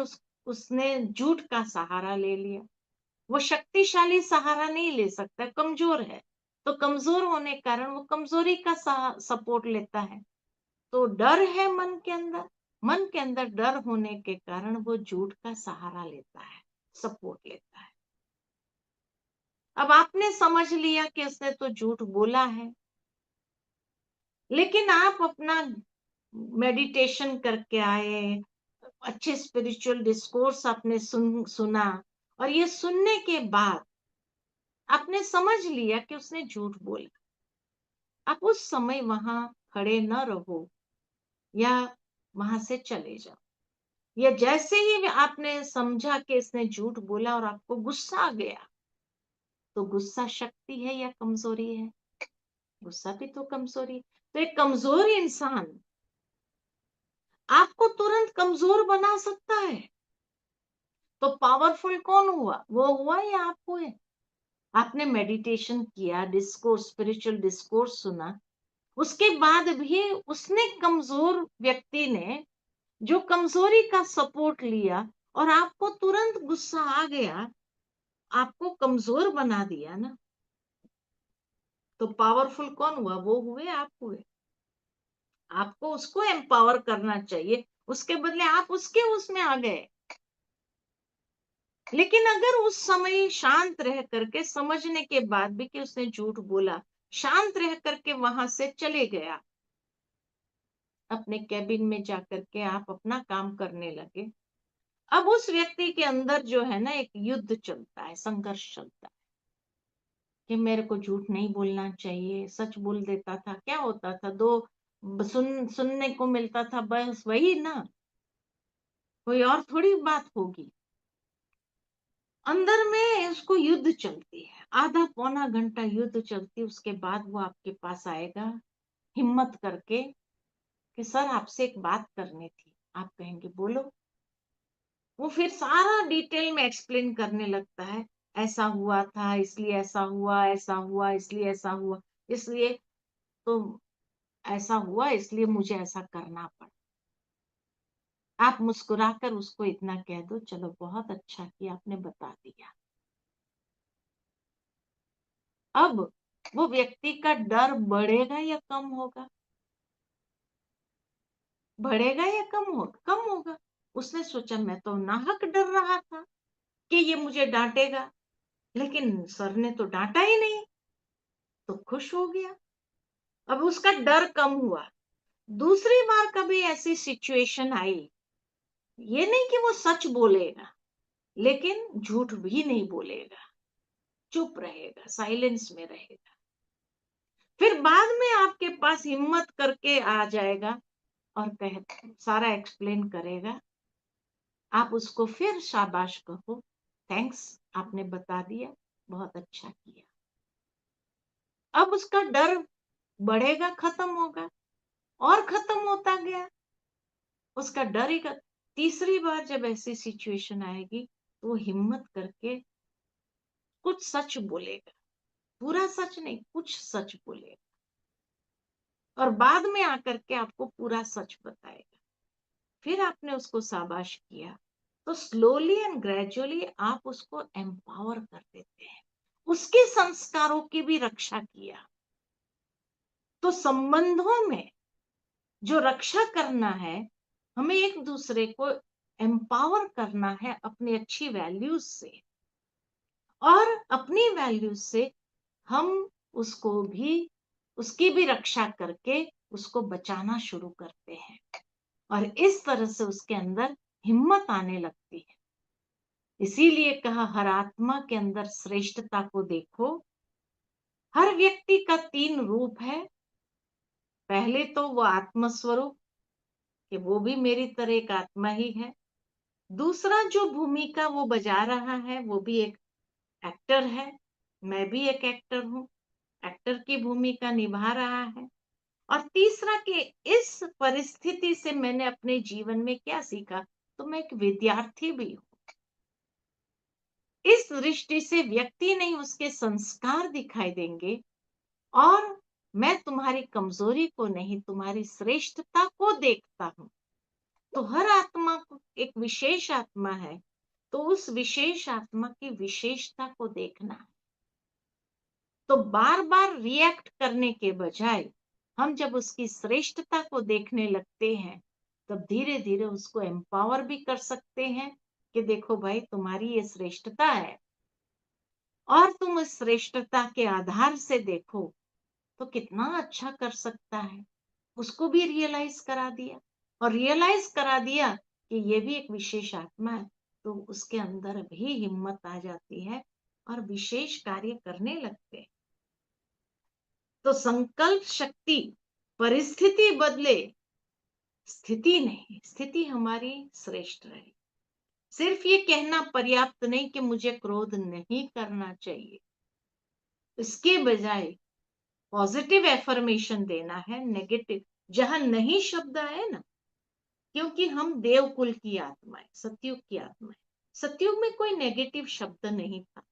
उसने झूठ का सहारा ले लिया। वो शक्तिशाली सहारा नहीं ले सकता, कमजोर है। तो कमजोर होने के कारण वो कमजोरी का सपोर्ट लेता है। तो डर है मन के अंदर, मन के अंदर डर होने के कारण वो झूठ का सहारा लेता है, सपोर्ट लेता है। अब आपने समझ लिया कि उसने तो झूठ बोला है, लेकिन आप अपना मेडिटेशन करके आए, अच्छे स्पिरिचुअल डिस्कोर्स आपने सुना, और ये सुनने के बाद आपने समझ लिया कि उसने झूठ बोला। आप उस समय वहां खड़े न रहो या वहां से चले जाओ। या जैसे ही आपने समझा कि इसने झूठ बोला और आपको गुस्सा आ गया, तो गुस्सा शक्ति है या कमजोरी है? गुस्सा भी तो कमजोरी है। तो एक कमजोर इंसान आपको तुरंत कमजोर बना सकता है। तो पावरफुल कौन हुआ? वो हुआ या आप हुए? आपने मेडिटेशन किया, डिस्कोर्स, स्पिरिचुअल डिस्कोर्स सुना, उसके बाद भी उसने, कमजोर व्यक्ति ने जो कमजोरी का सपोर्ट लिया और आपको तुरंत गुस्सा आ गया, आपको कमजोर बना दिया ना। तो पावरफुल कौन हुआ? वो हुए, आप हुए। आपको उसको एम्पावर करना चाहिए, उसके बदले आप उसके उसमें आ गए। लेकिन अगर उस समय शांत रह करके, समझने के बाद भी कि उसने झूठ बोला, शांत रह करके वहां से चले गया, अपने कैबिन में जाकर के आप अपना काम करने लगे, अब उस व्यक्ति के अंदर जो है ना, एक युद्ध चलता है, संघर्ष चलता है कि मेरे को झूठ नहीं बोलना चाहिए, सच बोल देता था, क्या होता था? दो सुनने को मिलता था, बस वही ना, कोई और थोड़ी बात होगी। अंदर में उसको युद्ध चलती है, आधा पौना घंटा युद्ध चलती, उसके बाद वो आपके पास आएगा हिम्मत करके कि सर आपसे एक बात करनी थी। आप कहेंगे बोलो। वो फिर सारा डिटेल में एक्सप्लेन करने लगता है, ऐसा हुआ था इसलिए ऐसा हुआ, ऐसा हुआ इसलिए ऐसा हुआ, इसलिए तो ऐसा हुआ, इसलिए मुझे ऐसा करना पड़ा। आप मुस्कुराकर उसको इतना कह दो, चलो बहुत अच्छा किया आपने बता दिया। अब वो व्यक्ति का डर बढ़ेगा या कम होगा? बढ़ेगा या कम होगा? कम होगा। उसने सोचा मैं तो नाहक डर रहा था कि ये मुझे डांटेगा, लेकिन सर ने तो डांटा ही नहीं, तो खुश हो गया। अब उसका डर कम हुआ। दूसरी बार कभी ऐसी सिचुएशन आई, ये नहीं कि वो सच बोलेगा, लेकिन झूठ भी नहीं बोलेगा, चुप रहेगा, साइलेंस में रहेगा। फिर बाद में आपके पास हिम्मत करके आ जाएगा और कह, सारा एक्सप्लेन करेगा। आप उसको फिर शाबाश कहो, थैंक्स आपने बता दिया, बहुत अच्छा किया। अब उसका डर बढ़ेगा, खत्म होगा, और खत्म होता गया उसका डर ही। तीसरी बार जब ऐसी सिचुएशन आएगी, तो वो हिम्मत करके कुछ सच बोलेगा, पूरा सच नहीं, कुछ सच बोलेगा, और बाद में आकर के आपको पूरा सच बताएगा। फिर आपने उसको शाबाश किया, तो स्लोली एंड ग्रेजुअली आप उसको एम्पावर कर देते हैं, उसके संस्कारों की भी रक्षा किया। तो संबंधों में जो रक्षा करना है, हमें एक दूसरे को एम्पावर करना है अपनी अच्छी वैल्यूज से, और अपनी वैल्यूज से हम उसको भी, उसकी भी रक्षा करके उसको बचाना शुरू करते हैं, और इस तरह से उसके अंदर हिम्मत आने लगती है। इसीलिए कहा, हर आत्मा के अंदर श्रेष्ठता को देखो। हर व्यक्ति का तीन रूप है, पहले तो वो आत्म स्वरूप, कि वो भी मेरी तरह एक आत्मा ही है। दूसरा जो भूमिका वो बजा रहा है वो भी एक एक्टर है, मैं भी एक एक्टर हूँ, एक्टर की भूमिका निभा रहा है। और तीसरा कि इस परिस्थिति से मैंने अपने जीवन में क्या सीखा, तो मैं एक विद्यार्थी भी हूँ। इस दृष्टि से व्यक्ति नहीं, उसके संस्कार दिखाई देंगे। और मैं तुम्हारी कमजोरी को नहीं, तुम्हारी श्रेष्ठता को देखता हूँ। तो हर आत्मा को एक विशेष आत्मा है, तो उस विशेष आत्मा की विशेषता को देखना है। तो बार बार रिएक्ट करने के बजाय हम जब उसकी श्रेष्ठता को देखने लगते हैं, तब धीरे धीरे उसको एम्पावर भी कर सकते हैं कि देखो भाई, तुम्हारी ये श्रेष्ठता है और तुम इस श्रेष्ठता के आधार से देखो तो कितना अच्छा कर सकता है। उसको भी रियलाइज करा दिया, और रियलाइज करा दिया कि ये भी एक विशेष आत्मा है, तो उसके अंदर भी हिम्मत आ जाती है और विशेष कार्य करने लगते हैं। तो संकल्प शक्ति, परिस्थिति बदले, स्थिति नहीं, स्थिति हमारी श्रेष्ठ रहे। सिर्फ ये कहना पर्याप्त नहीं कि मुझे क्रोध नहीं करना चाहिए, इसके बजाय पॉजिटिव एफर्मेशन देना है। नेगेटिव जहां नहीं शब्द आए ना, क्योंकि हम देवकुल की आत्मा है, सतयुग की आत्मा है। सतयुग में कोई नेगेटिव शब्द नहीं था,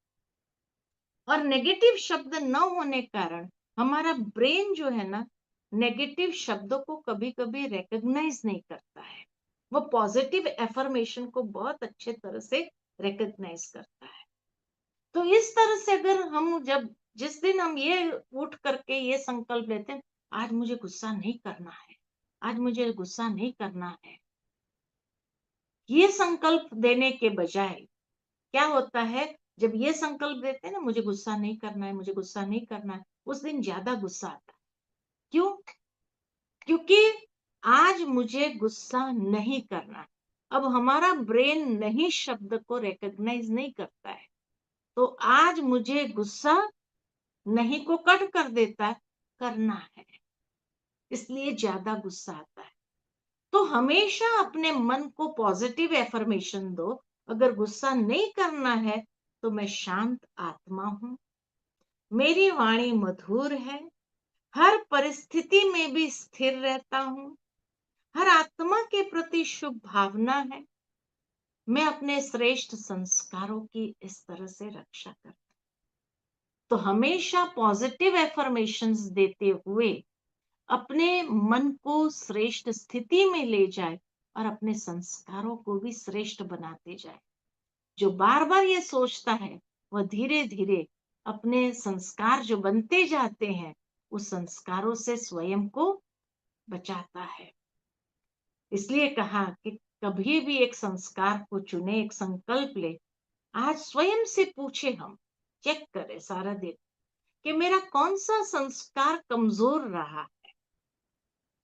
और नेगेटिव शब्द न होने कारण हमारा ब्रेन जो है ना, नेगेटिव शब्दों को कभी कभी रिकॉग्नाइज नहीं करता है। वो पॉजिटिव एफर्मेशन को बहुत अच्छे तरह से रिकॉग्नाइज करता है। तो इस तरह से अगर हम जब जिस दिन हम ये उठ करके ये संकल्प लेते हैं, आज मुझे गुस्सा नहीं करना है, आज मुझे गुस्सा नहीं करना है, ये संकल्प देने के बजाय क्या होता है, जब ये संकल्प देते हैं ना, मुझे गुस्सा नहीं करना है, मुझे गुस्सा नहीं करना है, उस दिन ज्यादा गुस्सा आता है। क्यों? क्योंकि आज मुझे गुस्सा नहीं करना है। अब हमारा ब्रेन नहीं शब्द को रिकॉग्नाइज नहीं करता है, तो आज मुझे गुस्सा नहीं को कट कर देता है, करना है, इसलिए ज्यादा गुस्सा आता है। तो हमेशा अपने मन को पॉजिटिव एफर्मेशन दो, अगर गुस्सा नहीं करना है तो मैं शांत आत्मा हूं, मेरी वाणी मधुर है, हर परिस्थिति में भी स्थिर रहता हूं, हर आत्मा के प्रति शुभ भावना है, मैं अपने श्रेष्ठ संस्कारों की इस तरह से रक्षा करता हूं। तो हमेशा पॉजिटिव एफर्मेशंस देते हुए अपने मन को श्रेष्ठ स्थिति में ले जाए और अपने संस्कारों को भी श्रेष्ठ बनाते जाए। जो बार बार ये सोचता है, वह धीरे धीरे अपने संस्कार जो बनते जाते हैं, उस संस्कारों से स्वयं को बचाता है। इसलिए कहा कि कभी भी एक संस्कार को चुने, एक संकल्प ले, आज स्वयं से पूछे, हम चेक करें सारा दिन कि मेरा कौन सा संस्कार कमजोर रहा,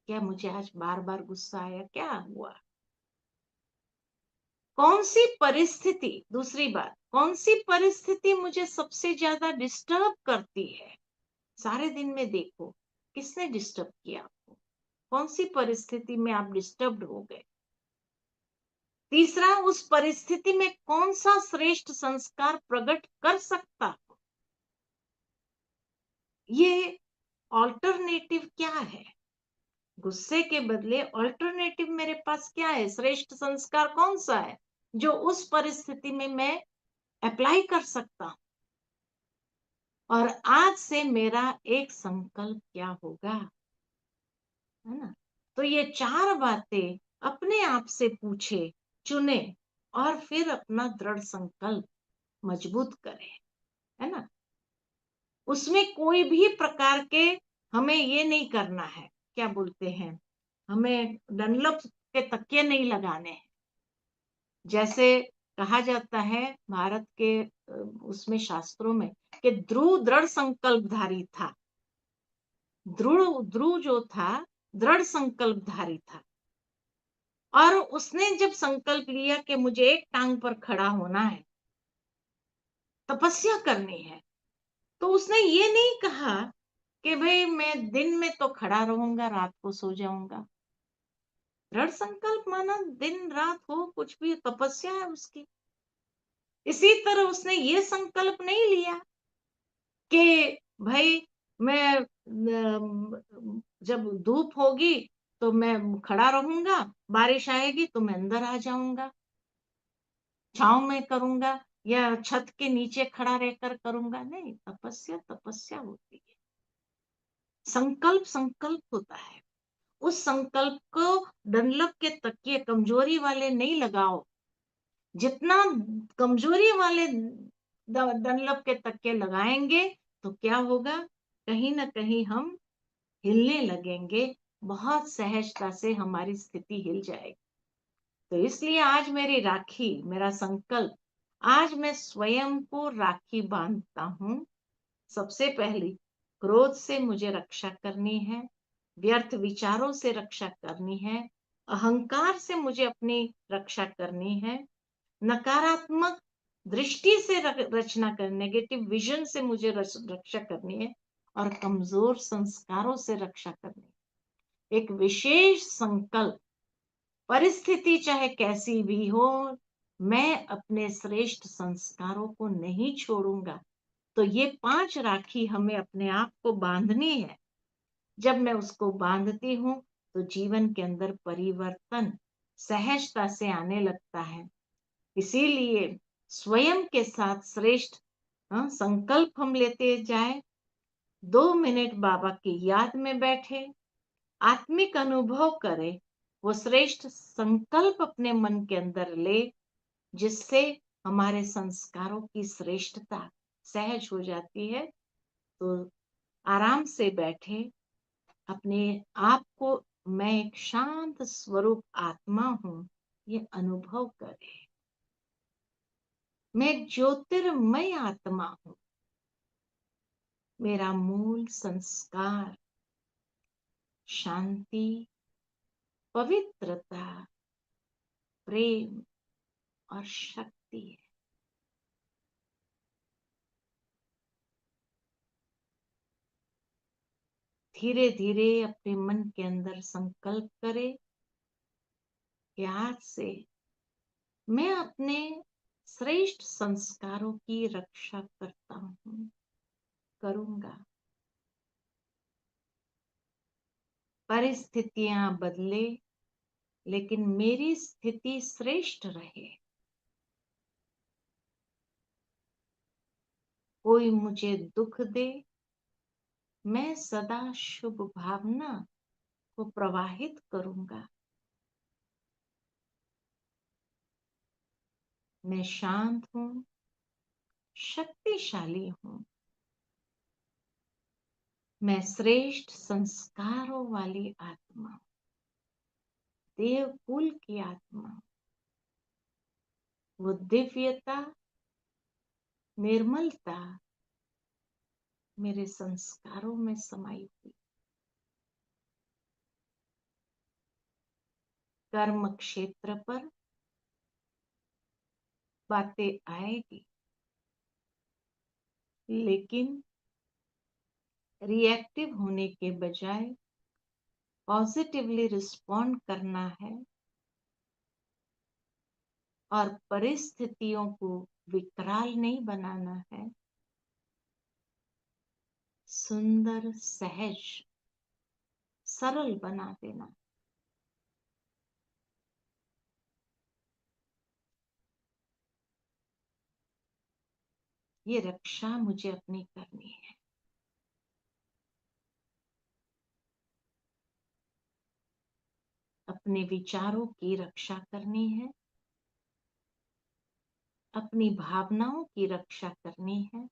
क्या मुझे आज बार बार गुस्सा आया, क्या हुआ, कौन सी परिस्थिति, दूसरी बात, कौन सी परिस्थिति मुझे सबसे ज्यादा डिस्टर्ब करती है। सारे दिन में देखो किसने डिस्टर्ब किया आपको, कौन सी परिस्थिति में आप डिस्टर्ब्ड हो गए। तीसरा, उस परिस्थिति में कौन सा श्रेष्ठ संस्कार प्रकट कर सकता हो, ये ऑल्टरनेटिव क्या है। गुस्से के बदले ऑल्टरनेटिव मेरे पास क्या है, श्रेष्ठ संस्कार कौन सा है जो उस परिस्थिति में मैं अप्लाई कर सकता हूं। और आज से मेरा एक संकल्प क्या होगा, है ना। तो ये चार बातें अपने आप से पूछे, चुने, और फिर अपना दृढ़ संकल्प मजबूत करें, है ना। उसमें कोई भी प्रकार के हमें ये नहीं करना है, क्या बोलते हैं, हमें डनलप के तकिए नहीं लगाने हैं। जैसे कहा जाता है भारत के उसमें शास्त्रों में कि ध्रुव दृढ़ संकल्पधारी था। ध्रुव ध्रुव जो था दृढ़ संकल्पधारी था, और उसने जब संकल्प लिया कि मुझे एक टांग पर खड़ा होना है, तपस्या करनी है, तो उसने ये नहीं कहा कि भाई मैं दिन में तो खड़ा रहूंगा, रात को सो जाऊंगा। दृढ़ संकल्प माना दिन रात हो कुछ भी, तपस्या है उसकी। इसी तरह उसने ये संकल्प नहीं लिया कि भाई मैं जब धूप होगी तो मैं खड़ा रहूंगा, बारिश आएगी तो मैं अंदर आ जाऊंगा, छांव में करूंगा या छत के नीचे खड़ा रहकर करूंगा। नहीं, तपस्या तपस्या होती है, संकल्प संकल्प होता है। उस संकल्प को डनलप के तकिए कमजोरी वाले नहीं लगाओ। जितना कमजोरी वाले डनलप के तकिए लगाएंगे तो क्या होगा, कहीं ना कहीं हम हिलने लगेंगे, बहुत सहजता से हमारी स्थिति हिल जाएगी। तो इसलिए आज मेरी राखी, मेरा संकल्प, आज मैं स्वयं को राखी बांधता हूँ। सबसे पहली, क्रोध से मुझे रक्षा करनी है, व्यर्थ विचारों से रक्षा करनी है, अहंकार से मुझे अपनी रक्षा करनी है, नकारात्मक दृष्टि से रचना करनी, नेगेटिव विजन से मुझे रक्षा करनी है, और कमजोर संस्कारों से रक्षा करनी है। एक विशेष संकल्प, परिस्थिति चाहे कैसी भी हो, मैं अपने श्रेष्ठ संस्कारों को नहीं छोड़ूंगा। तो ये 5 राखी हमें अपने आप को बांधनी है। जब मैं उसको बांधती हूँ तो जीवन के अंदर परिवर्तन सहजता से आने लगता है। इसीलिए स्वयं के साथ श्रेष्ठ संकल्प हम लेते जाए। 2 मिनट बाबा की याद में बैठे, आत्मिक अनुभव करे, वो श्रेष्ठ संकल्प अपने मन के अंदर ले, जिससे हमारे संस्कारों की श्रेष्ठता सहज हो जाती है। तो आराम से बैठे, अपने आप को मैं एक शांत स्वरूप आत्मा हूं ये अनुभव करें। मैं एक ज्योतिर्मय आत्मा हूं। मेरा मूल संस्कार शांति, पवित्रता, प्रेम और शक्ति है। धीरे धीरे अपने मन के अंदर संकल्प करें कि आज से मैं अपने श्रेष्ठ संस्कारों की रक्षा करता हूं, करूंगा। परिस्थितियां बदले लेकिन मेरी स्थिति श्रेष्ठ रहे। कोई मुझे दुख दे, मैं सदा शुभ भावना को प्रवाहित करूंगा। मैं शांत हूं, शक्तिशाली हूं। मैं श्रेष्ठ संस्कारों वाली आत्मा, देवकुल की आत्मा। वो दिव्यता, निर्मलता मेरे संस्कारों में समाई हुई। कर्म क्षेत्र पर बातें आएगी, लेकिन रिएक्टिव होने के बजाय पॉजिटिवली रिस्पॉन्ड करना है और परिस्थितियों को विकराल नहीं बनाना है। सुंदर, सहज, सरल बना देना। ये रक्षा मुझे अपनी करनी है। अपने विचारों की रक्षा करनी है, अपनी भावनाओं की रक्षा करनी है,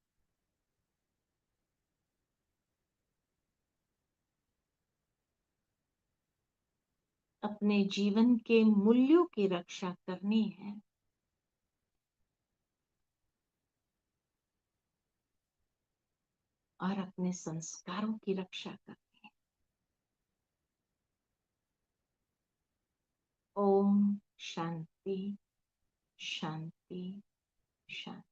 अपने जीवन के मूल्यों की रक्षा करनी है, और अपने संस्कारों की रक्षा करनी है। ओम शांति, शांति, शांति।